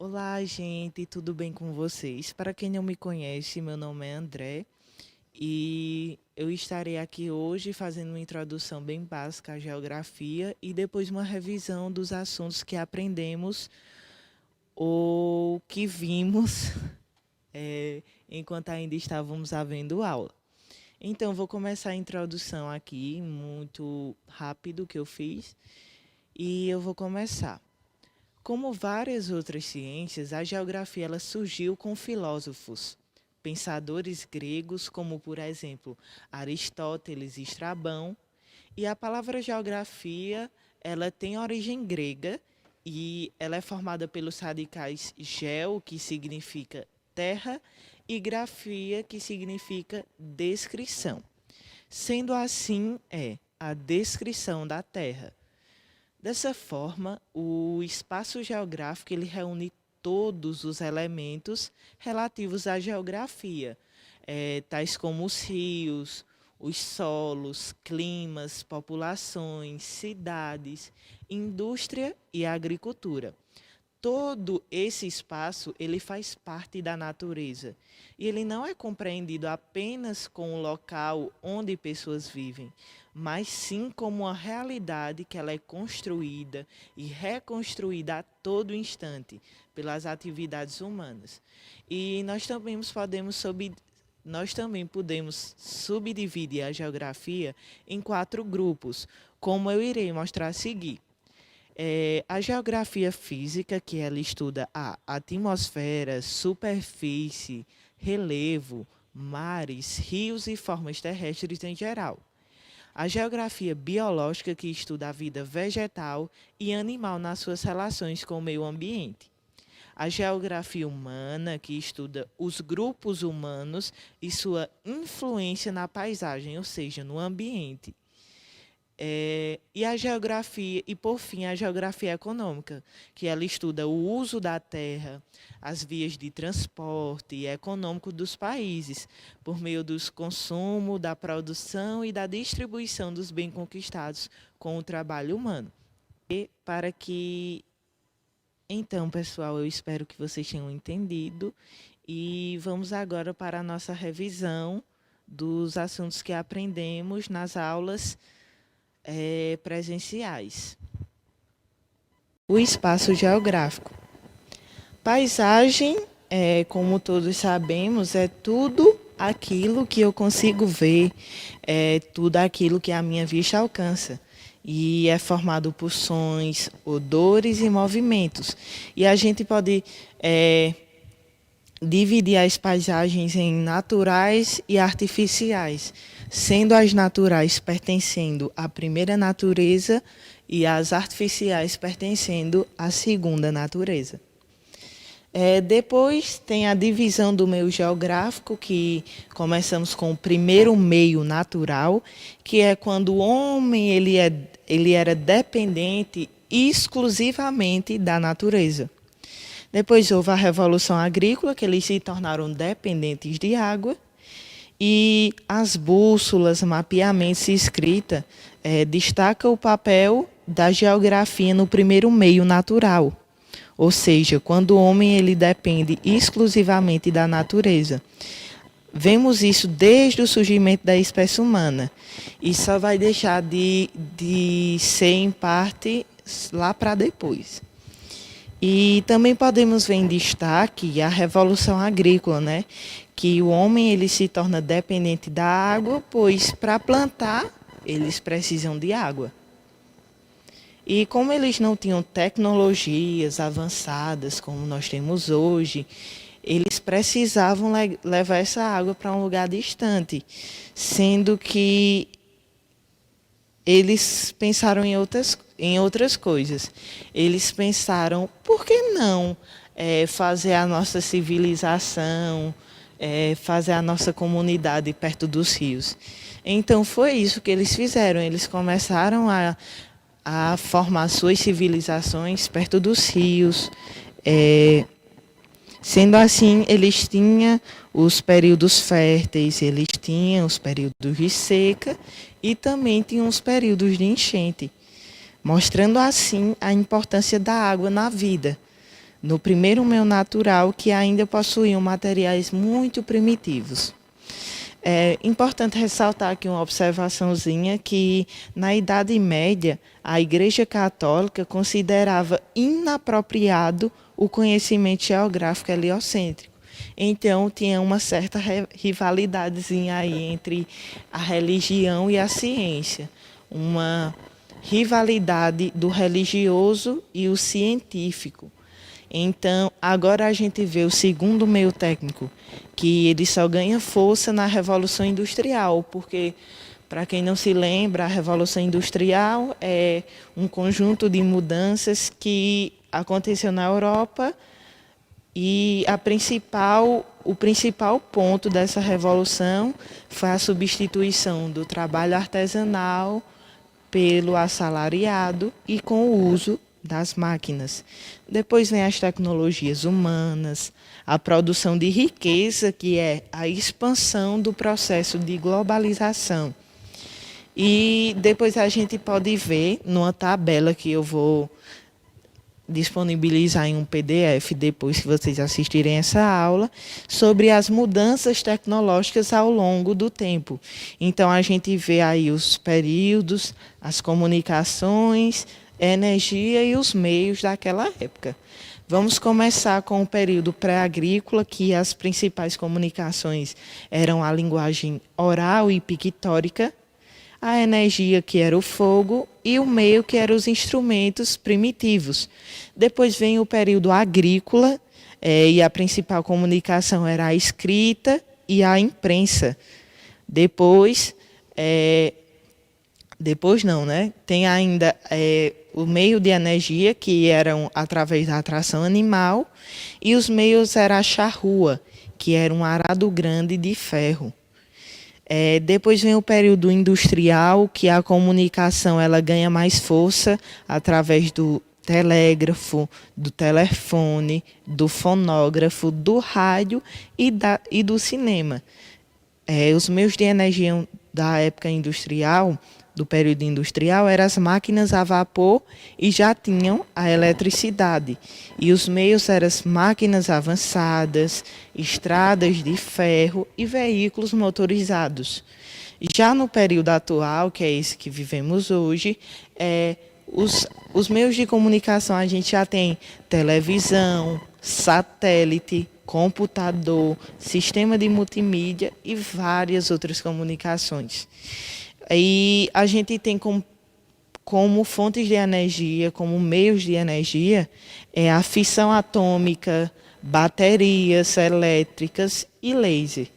Olá, gente, tudo bem com vocês? Para quem não me conhece, meu nome é André e eu estarei aqui hoje fazendo uma introdução bem básica à geografia e depois uma revisão dos assuntos que aprendemos ou que vimos enquanto ainda estávamos havendo aula. Então, vou começar a introdução aqui, muito rápido que eu fiz, e eu vou começar. Como várias outras ciências, a geografia ela surgiu com filósofos, pensadores gregos, como por exemplo Aristóteles e Estrabão, e a palavra geografia ela tem origem grega e ela é formada pelos radicais geo, que significa terra, e grafia, que significa descrição. Sendo assim, é a descrição da terra. Dessa forma, o espaço geográfico ele reúne todos os elementos relativos à geografia, tais como os rios, os solos, climas, populações, cidades, indústria e agricultura. Todo esse espaço ele faz parte da natureza e ele não é compreendido apenas com o local onde pessoas vivem, mas sim como uma realidade que ela é construída e reconstruída a todo instante pelas atividades humanas. E nós também podemos subdividir a geografia em quatro grupos, como eu irei mostrar a seguir. A geografia física, que ela estuda a atmosfera, superfície, relevo, mares, rios e formas terrestres em geral. A geografia biológica, que estuda a vida vegetal e animal nas suas relações com o meio ambiente. A geografia humana, que estuda os grupos humanos e sua influência na paisagem, ou seja, no ambiente. E a geografia, e por fim, a geografia econômica, que ela estuda o uso da terra, as vias de transporte econômico dos países, por meio dos consumo, da produção e da distribuição dos bens conquistados com o trabalho humano. E para que, então, pessoal, eu espero que vocês tenham entendido e vamos agora para a nossa revisão dos assuntos que aprendemos nas aulas presenciais. O espaço geográfico. Paisagem, como todos sabemos, é tudo aquilo que eu consigo ver, é tudo aquilo que a minha vista alcança. E é formado por sons, odores e movimentos. E a gente pode dividir as paisagens em naturais e artificiais, sendo as naturais pertencendo à primeira natureza e as artificiais pertencendo à segunda natureza. Depois tem a divisão do meio geográfico, que começamos com o primeiro meio natural, que é quando o homem ele era dependente exclusivamente da natureza. Depois houve a Revolução Agrícola, que eles se tornaram dependentes de água. E as bússolas, mapeamentos e escrita destaca o papel da geografia no primeiro meio natural. Ou seja, quando o homem ele depende exclusivamente da natureza. Vemos isso desde o surgimento da espécie humana. E só vai deixar de ser em parte lá para depois. E também podemos ver em destaque a Revolução Agrícola, né? Que o homem ele se torna dependente da água, pois para plantar eles precisam de água. E como eles não tinham tecnologias avançadas como nós temos hoje, eles precisavam levar essa água para um lugar distante, sendo que eles pensaram em outras coisas. Eles pensaram, por que não fazer a nossa civilização, fazer a nossa comunidade perto dos rios? Então foi isso que eles fizeram. Eles começaram a formar suas civilizações perto dos rios. Sendo assim, eles tinham os períodos férteis, eles tinham os períodos de seca e também tinham os períodos de enchente, mostrando assim a importância da água na vida, no primeiro meio natural, que ainda possuíam materiais muito primitivos. É importante ressaltar aqui uma observaçãozinha que na Idade Média a Igreja Católica considerava inapropriado o conhecimento geográfico heliocêntrico. Então tinha uma certa rivalidadezinha aí entre a religião e a ciência, uma rivalidade do religioso e o científico. Então, agora a gente vê o segundo meio técnico, que ele só ganha força na Revolução Industrial, porque, para quem não se lembra, a Revolução Industrial é um conjunto de mudanças que aconteceu na Europa e o principal ponto dessa revolução foi a substituição do trabalho artesanal pelo assalariado e com o uso das máquinas. Depois vem as tecnologias humanas, a produção de riqueza, que é a expansão do processo de globalização. E depois a gente pode ver numa tabela que eu vou disponibilizar em um PDF depois que vocês assistirem essa aula, sobre as mudanças tecnológicas ao longo do tempo. Então a gente vê aí os períodos, as comunicações, energia e os meios daquela época. Vamos começar com o período pré-agrícola, que as principais comunicações eram a linguagem oral e pictórica, a energia, que era o fogo, e o meio, que eram os instrumentos primitivos. Depois vem o período agrícola, e a principal comunicação era a escrita e a imprensa. Depois não, né? Tem ainda o meio de energia, que eram através da atração animal, e os meios era a charrua, que era um arado grande de ferro. Depois vem o período industrial, que a comunicação ela ganha mais força através do telégrafo, do telefone, do fonógrafo, do rádio e do cinema. Os meios de energia da época industrial, do período industrial, eram as máquinas a vapor e já tinham a eletricidade. E os meios eram as máquinas avançadas, estradas de ferro e veículos motorizados. Já no período atual, que é esse que vivemos hoje, os meios de comunicação a gente já tem televisão, satélite, computador, sistema de multimídia e várias outras comunicações. E a gente tem como fontes de energia, como meios de energia, a fissão atômica, baterias elétricas e laser.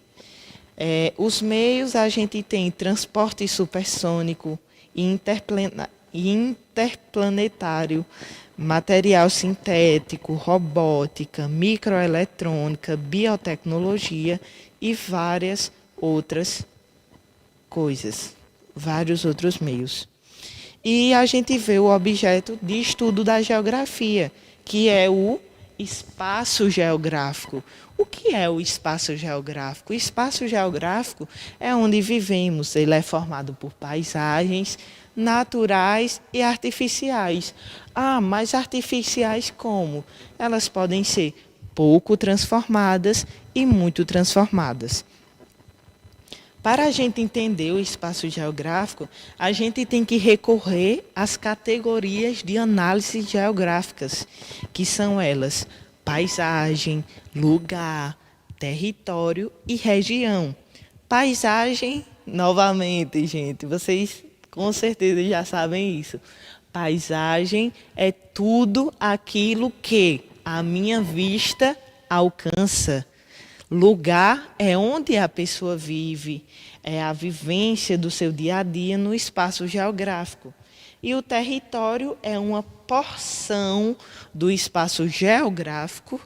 Os meios a gente tem transporte supersônico e interplanetário, material sintético, robótica, microeletrônica, biotecnologia e várias outras coisas, vários outros meios. E a gente vê o objeto de estudo da geografia, que é o espaço geográfico. O que é o espaço geográfico? O espaço geográfico é onde vivemos. Ele é formado por paisagens naturais e artificiais. Mas artificiais como? Elas podem ser pouco transformadas e muito transformadas. Para a gente entender o espaço geográfico, a gente tem que recorrer às categorias de análise geográficas, que são elas: paisagem, lugar, território e região. Paisagem, novamente, gente, vocês com certeza já sabem isso. Paisagem é tudo aquilo que a minha vista alcança. Lugar é onde a pessoa vive, é a vivência do seu dia a dia no espaço geográfico. E o território é uma porção do espaço geográfico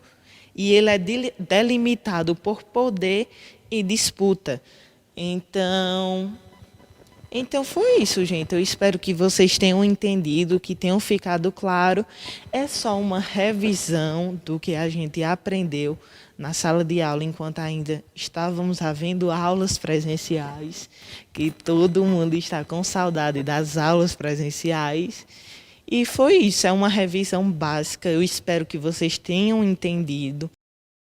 e ele é delimitado por poder e disputa. Então foi isso, gente. Eu espero que vocês tenham entendido, que tenham ficado claro. É só uma revisão do que a gente aprendeu na sala de aula, enquanto ainda estávamos havendo aulas presenciais, que todo mundo está com saudade das aulas presenciais. E foi isso, é uma revisão básica. Eu espero que vocês tenham entendido.